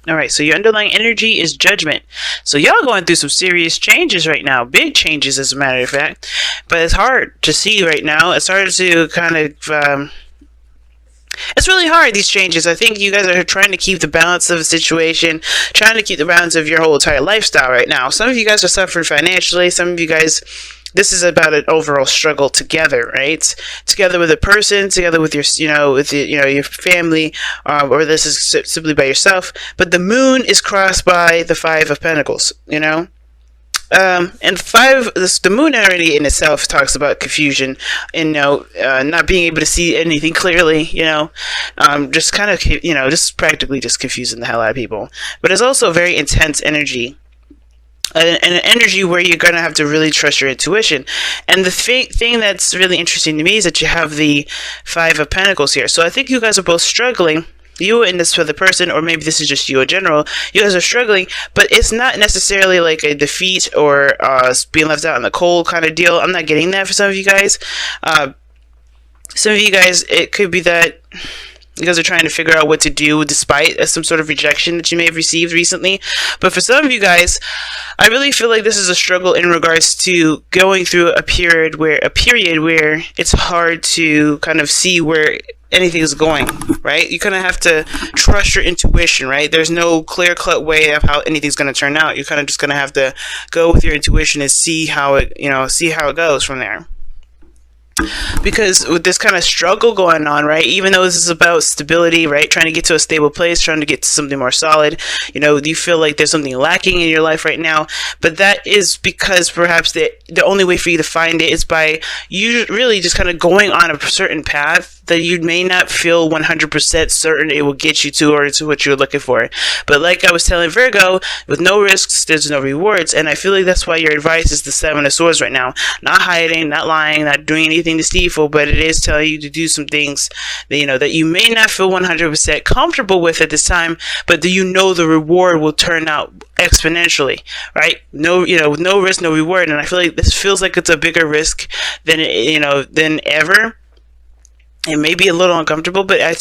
All right, so your underlying energy is judgment. So y'all going through some serious changes right now, big changes as a matter of fact. But it's hard to see right now. It's hard to kind of it's really hard, these changes. I think you guys are trying to keep the balance of the situation, trying to keep the balance of your whole entire lifestyle right now. Some of you guys are suffering financially. Some of you guys, this is about an overall struggle together, right? Together with a person, together with your, your family, or this is simply by yourself. But the moon is crossed by the Five of Pentacles, and the moon already in itself talks about confusion and not being able to see anything clearly, just kind of just practically just confusing the hell out of people. But it's also a very intense energy. And an energy where you're going to have to really trust your intuition. And the thing that's really interesting to me is that you have the Five of Pentacles here. So I think you guys are both struggling. You and this other person, or maybe this is just you in general, you guys are struggling, but it's not necessarily like a defeat or being left out in the cold kind of deal. I'm not getting that for some of you guys. Some of you guys, it could be that you guys are trying to figure out what to do despite some sort of rejection that you may have received recently. But for some of you guys, I really feel like this is a struggle in regards to going through a period where it's hard to kind of see where anything is going, right? You kind of have to trust your intuition, right? There's no clear-cut way of how anything's going to turn out. You're kind of just going to have to go with your intuition and see how it goes from there. Because with this kind of struggle going on, right, even though this is about stability, right, trying to get to a stable place, trying to get to something more solid, you feel like there's something lacking in your life right now, but that is because perhaps the only way for you to find it is by you really just kind of going on a certain path that you may not feel 100% certain it will get you to or to what you're looking for. But like I was telling Virgo, with no risks, there's no rewards, and I feel like that's why your advice is the Seven of Swords right now. Not hiding, not lying, not doing anything deceitful, but it is telling you to do some things that, that you may not feel 100% comfortable with at this time, but the reward will turn out exponentially, right? With no risk, no reward. And I feel like this feels like it's a bigger risk than ever. It may be a little uncomfortable, but I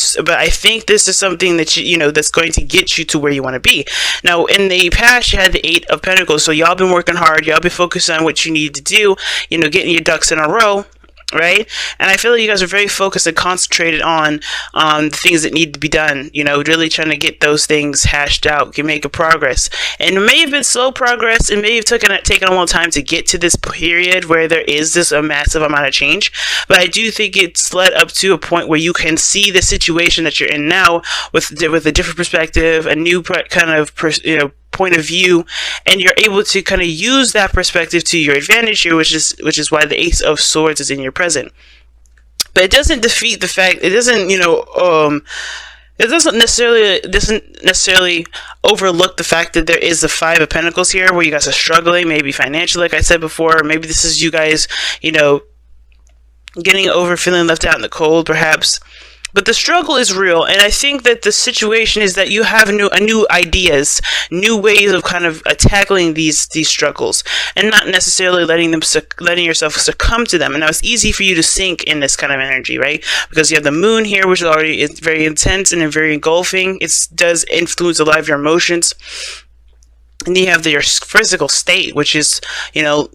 think this is something that that's going to get you to where you want to be. Now, in the past, you had the Eight of Pentacles, so y'all been working hard. Y'all been focused on what you need to do. Getting your ducks in a row. Right? And I feel like you guys are very focused and concentrated on the things that need to be done, really trying to get those things hashed out, can make a progress. And it may have been slow progress, it may have taken a long time to get to this period where there is a massive amount of change, but I do think it's led up to a point where you can see the situation that you're in now with a different perspective, a new kind of point of view, and you're able to kind of use that perspective to your advantage here, which is why the Ace of Swords is in your present. But it doesn't defeat the fact, it doesn't necessarily overlook the fact that there is the Five of Pentacles here, where you guys are struggling, maybe financially, like I said before, or maybe this is you guys, getting over feeling left out in the cold, perhaps. But the struggle is real, and I think that the situation is that you have new ideas, new ways of kind of tackling these struggles, and not necessarily letting yourself succumb to them. And now it's easy for you to sink in this kind of energy, right? Because you have the moon here, which is very intense and very engulfing. It does influence a lot of your emotions. And you have your physical state, which is,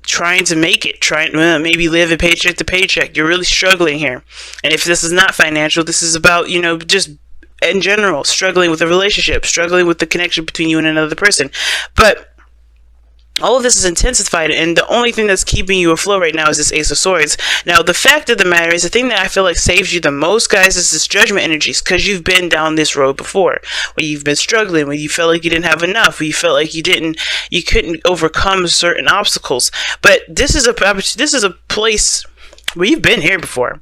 trying to make it, maybe live a paycheck to paycheck. You're really struggling here. And if this is not financial, this is about, just in general, struggling with a relationship, struggling with the connection between you and another person. But all of this is intensified, and the only thing that's keeping you afloat right now is this Ace of Swords. Now, the fact of the matter is, the thing that I feel like saves you the most, guys, is this judgment energies, because you've been down this road before, where you've been struggling, where you felt like you didn't have enough, where you felt like you couldn't overcome certain obstacles. But this is a place where you've been here before.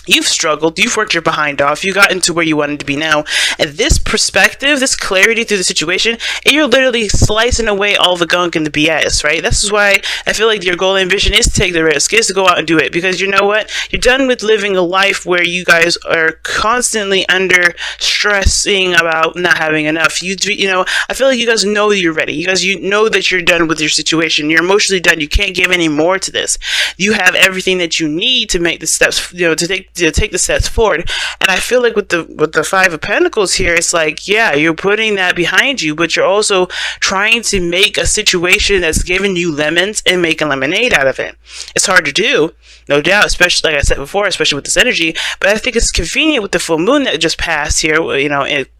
You've struggled, you've worked your behind off, you got into where you wanted to be now, and this perspective, this clarity through the situation, and you're literally slicing away all the gunk and the BS, right? This is why I feel like your goal and ambition is to take the risk, is to go out and do it, because you know what? You're done with living a life where you guys are constantly under stressing about not having enough. I feel like you guys know you're ready. You know that you're done with your situation. You're emotionally done. You can't give any more to this. You have everything that you need to make the steps, to take take the steps forward. And I feel like with the Five of Pentacles here, it's like, yeah, you're putting that behind you, but you're also trying to make a situation that's giving you lemons and making lemonade out of it. It's hard to do, no doubt, especially, like I said before, especially with this energy. But I think it's convenient with the full moon that just passed here,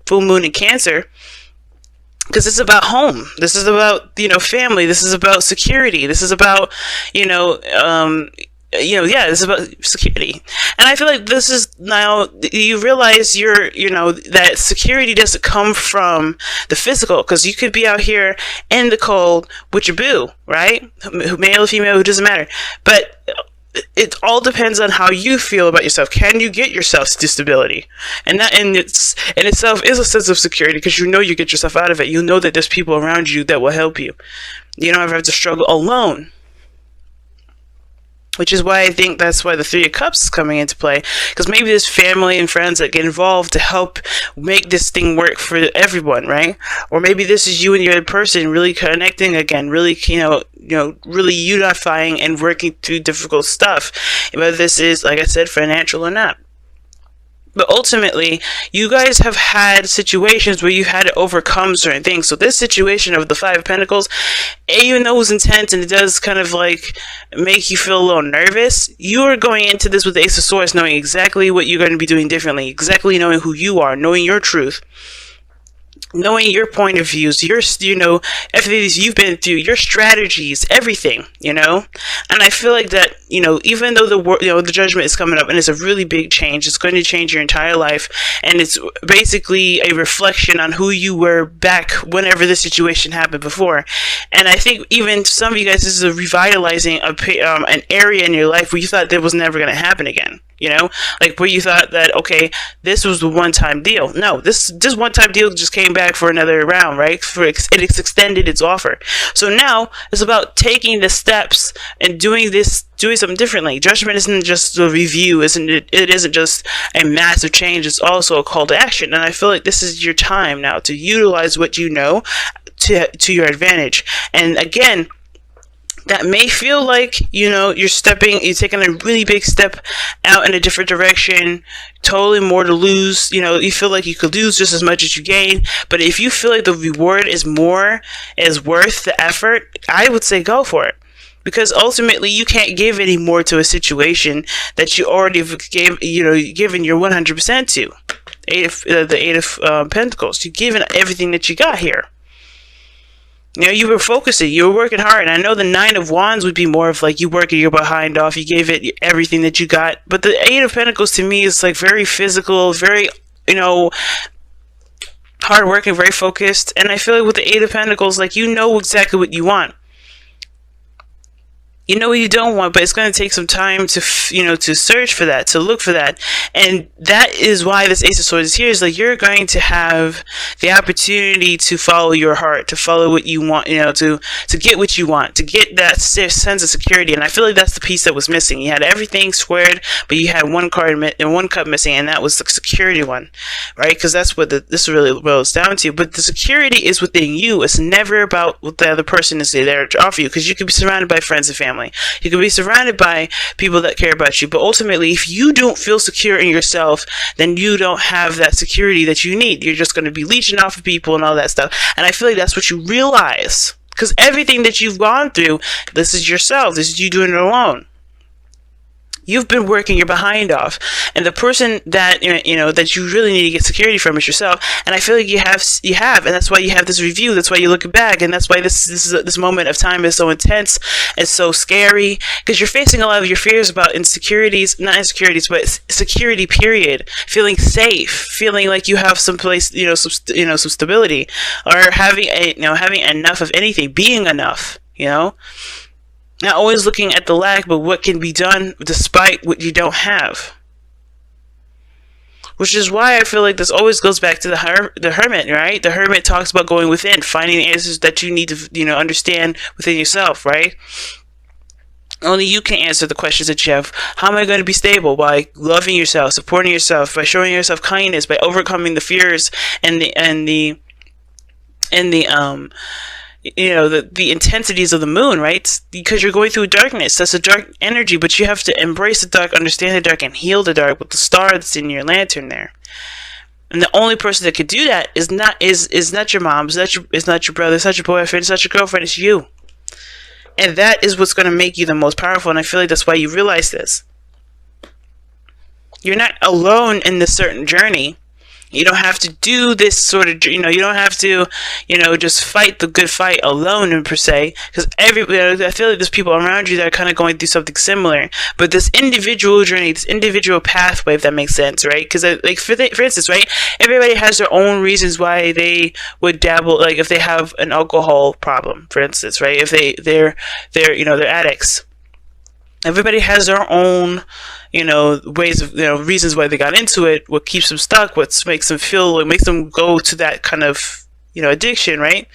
full moon in Cancer, because it's about home. This is about, family. This is about security. This is about, this is about security. And I feel like this is now, you realize that security doesn't come from the physical, because you could be out here in the cold with your boo, right? Male or female, it doesn't matter. But it all depends on how you feel about yourself. Can you get yourself to stability? And that in itself is a sense of security, because you get yourself out of it. You know that there's people around you that will help you. You don't ever have to struggle alone. Which is why I think that's why the Three of Cups is coming into play. Because maybe there's family and friends that get involved to help make this thing work for everyone, right? Or maybe this is you and your person really connecting again, really, really unifying and working through difficult stuff. Whether this is, like I said, financial or not. But ultimately, you guys have had situations where you had to overcome certain things. So this situation of the Five of Pentacles, even though it was intense and it does kind of like make you feel a little nervous, you are going into this with the Ace of Swords knowing exactly what you're going to be doing differently, exactly knowing who you are, knowing your truth, knowing your point of views, everything you've been through, your strategies, everything, And I feel like that, even though the judgment is coming up and it's a really big change, it's going to change your entire life. And it's basically a reflection on who you were back whenever the situation happened before. And I think even some of you guys, this is a revitalizing an area in your life where you thought that was never going to happen again. Like where you thought that, okay, this was the one-time deal. No, this one-time deal just came back for another round, right? It extended its offer. So now it's about taking the steps and doing something differently. Judgment isn't just a review, isn't it? It isn't just a massive change. It's also a call to action. And I feel like this is your time now to utilize what you know to your advantage. And again, that may feel like, you're taking a really big step out in a different direction, totally more to lose. You feel like you could lose just as much as you gain. But if you feel like the reward is worth the effort, I would say go for it. Because ultimately, you can't give any more to a situation that you already given your 100% to. The Eight of Pentacles. You've given everything that you got here. You were focusing, you were working hard. And I know the Nine of Wands would be more of like you working your behind off, you gave it everything that you got. But the Eight of Pentacles to me is like very physical, very, hard working, very focused. And I feel like with the Eight of Pentacles, like you know exactly what you want. You know what you don't want, but it's going to take some time to, to search for that, to look for that. And that is why this Ace of Swords is here, is like you're going to have the opportunity to follow your heart, to follow what you want, to get what you want, to get that sense of security. And I feel like that's the piece that was missing. You had everything squared, but you had one cup missing, and that was the security one, right? Because that's what this really boils down to. But the security is within you. It's never about what the other person is there to offer you, because you could be surrounded by friends and family. You can be surrounded by people that care about you, but ultimately, if you don't feel secure in yourself, then you don't have that security that you need. You're just going to be leeching off of people and all that stuff. And I feel like that's what you realize, because everything that you've gone through, this is yourself. This is you doing it alone. You've been working your behind off, and the person that that you really need to get security from is yourself. And I feel like you have, and that's why you have this review. That's why you're looking back, and that's why this moment of time is so intense and so scary, because you're facing a lot of your fears about not insecurities, but security. Period. Feeling safe, feeling like you have some place, some stability, or having enough of anything, being enough. Not always looking at the lack, but what can be done despite what you don't have. Which is why I feel like this always goes back to the hermit, right? The hermit talks about going within, finding the answers that you need to, understand within yourself, right? Only you can answer the questions that you have. How am I going to be stable? By loving yourself, supporting yourself, by showing yourself kindness, by overcoming the fears and the the intensities of the moon, right? Because you're going through darkness. That's a dark energy, but you have to embrace the dark, understand the dark, and heal the dark with the star that's in your lantern there. And the only person that could do that is not your mom, it's not your brother, it's not your boyfriend, it's not your girlfriend, it's you. And that is what's going to make you the most powerful. And I feel like that's why you realize this. You're not alone in this certain journey. You don't have to do this sort of, you don't have to, just fight the good fight alone, per se. Because I feel like there's people around you that are kind of going through something similar. But this individual journey, this individual pathway, if that makes sense, right? Because, like, for instance, right? Everybody has their own reasons why they would dabble, like, if they have an alcohol problem, for instance, right? If they're addicts. Everybody has their own, ways of, reasons why they got into it, what keeps them stuck, what makes them go to that kind of, addiction, right?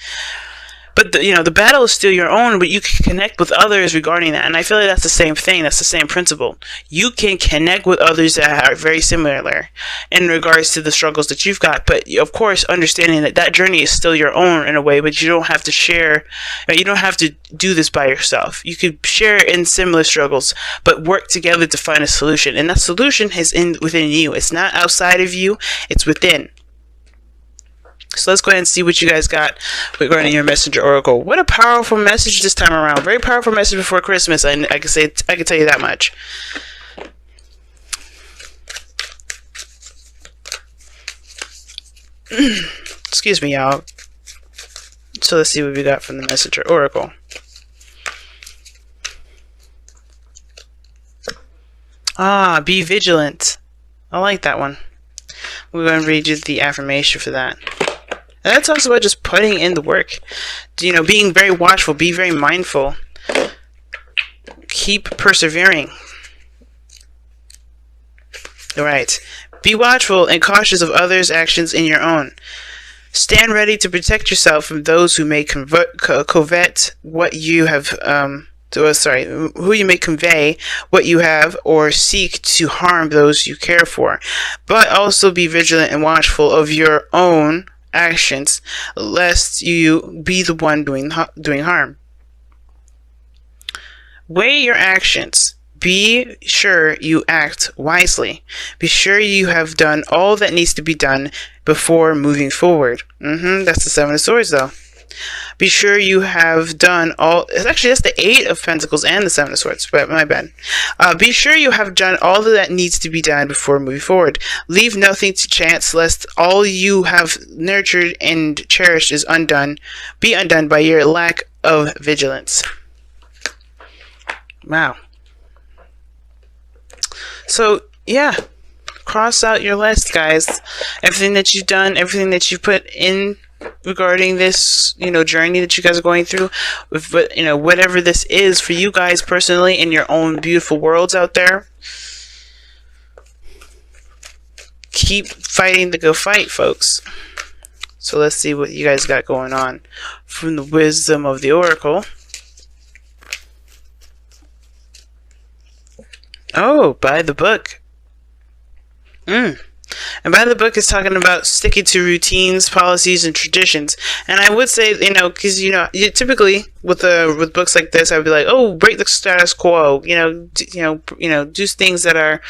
But the battle is still your own, but you can connect with others regarding that. And I feel like that's the same thing. That's the same principle. You can connect with others that are very similar in regards to the struggles that you've got. But of course, understanding that journey is still your own in a way, but you don't have to share, you don't have to do this by yourself. You could share in similar struggles, but work together to find a solution. And that solution is within you. It's not outside of you. It's within. So let's go ahead and see what you guys got regarding your messenger oracle. What a powerful message this time around. Very powerful message before Christmas. I can tell you that much. Excuse me, y'all. So let's see what we got from the messenger oracle. Be vigilant. I like that one. We're going to read you the affirmation for that. And that talks about just putting in the work. Being very watchful, be very mindful. Keep persevering. Alright. Be watchful and cautious of others' actions and your own. Stand ready to protect yourself from those who may covet what you have, who you may convey what you have or seek to harm those you care for. But also be vigilant and watchful of your own actions, lest you be the one doing harm. Weigh your actions. Be sure you act wisely. Be sure you have done all that needs to be done before moving forward. That's the Seven of Swords, though. Be sure you have done all. Actually, that's the Eight of Pentacles and the Seven of Swords. But my bad. Be sure you have done all that needs to be done before moving forward. Leave nothing to chance, lest all you have nurtured and cherished is be undone by your lack of vigilance. Wow. So yeah, cross out your list, guys. Everything that you've done, everything that you put in regarding this, journey that you guys are going through, whatever this is for you guys personally in your own beautiful worlds out there. Keep fighting the good fight, folks. So let's see what you guys got going on from the wisdom of the oracle. Oh, by the book. And by the book is talking about sticking to routines, policies, and traditions. And I would say, because you typically with books like this, I would be like, oh, break the status quo. Do things that are,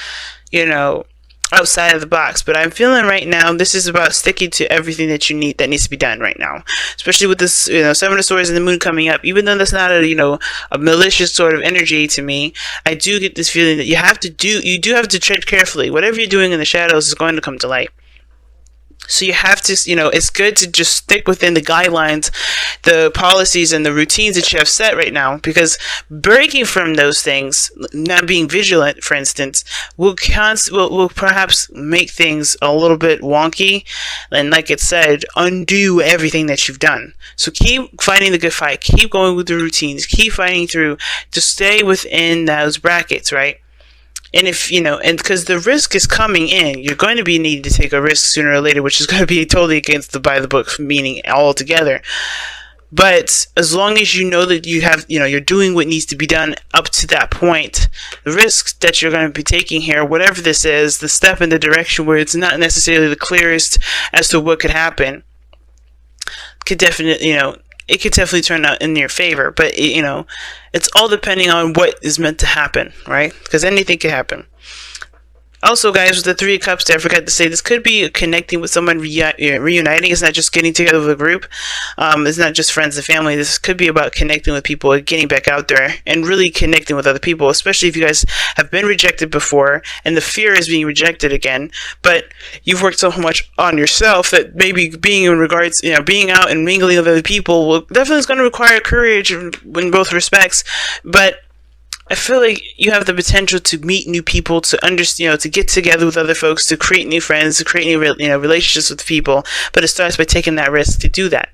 outside of the box. But I'm feeling right now this is about sticking to everything that you need, that needs to be done right now, especially with this Seven of Swords and the moon coming up. Even though that's not a malicious sort of energy to me, I do get this feeling that you do have to tread carefully. Whatever you're doing in the shadows is going to come to light. So you have to, it's good to just stick within the guidelines, the policies, and the routines that you have set right now, because breaking from those things, not being vigilant, for instance, will perhaps make things a little bit wonky, and like it said, undo everything that you've done. So keep fighting the good fight, keep going with the routines, keep fighting through to stay within those brackets, right? And if, and because the risk is coming in, you're going to be needing to take a risk sooner or later, which is going to be totally against the by the book meaning altogether. But as long as you know that you have, you're doing what needs to be done up to that point, the risks that you're going to be taking here, whatever this is, the step in the direction where it's not necessarily the clearest as to what could happen, could definitely, it could definitely turn out in your favor. But it's all depending on what is meant to happen, right? Because anything can happen. Also, guys, with the Three of Cups there, I forgot to say, this could be connecting with someone, reuniting. It's not just getting together with a group. It's not just friends and family. This could be about connecting with people and getting back out there and really connecting with other people, especially if you guys have been rejected before and the fear is being rejected again. But you've worked so much on yourself that maybe being out and mingling with other people will definitely is going to require courage in both respects. But I feel like you have the potential to meet new people, to understand, to get together with other folks, to create new friends, to create new relationships with people. But it starts by taking that risk to do that.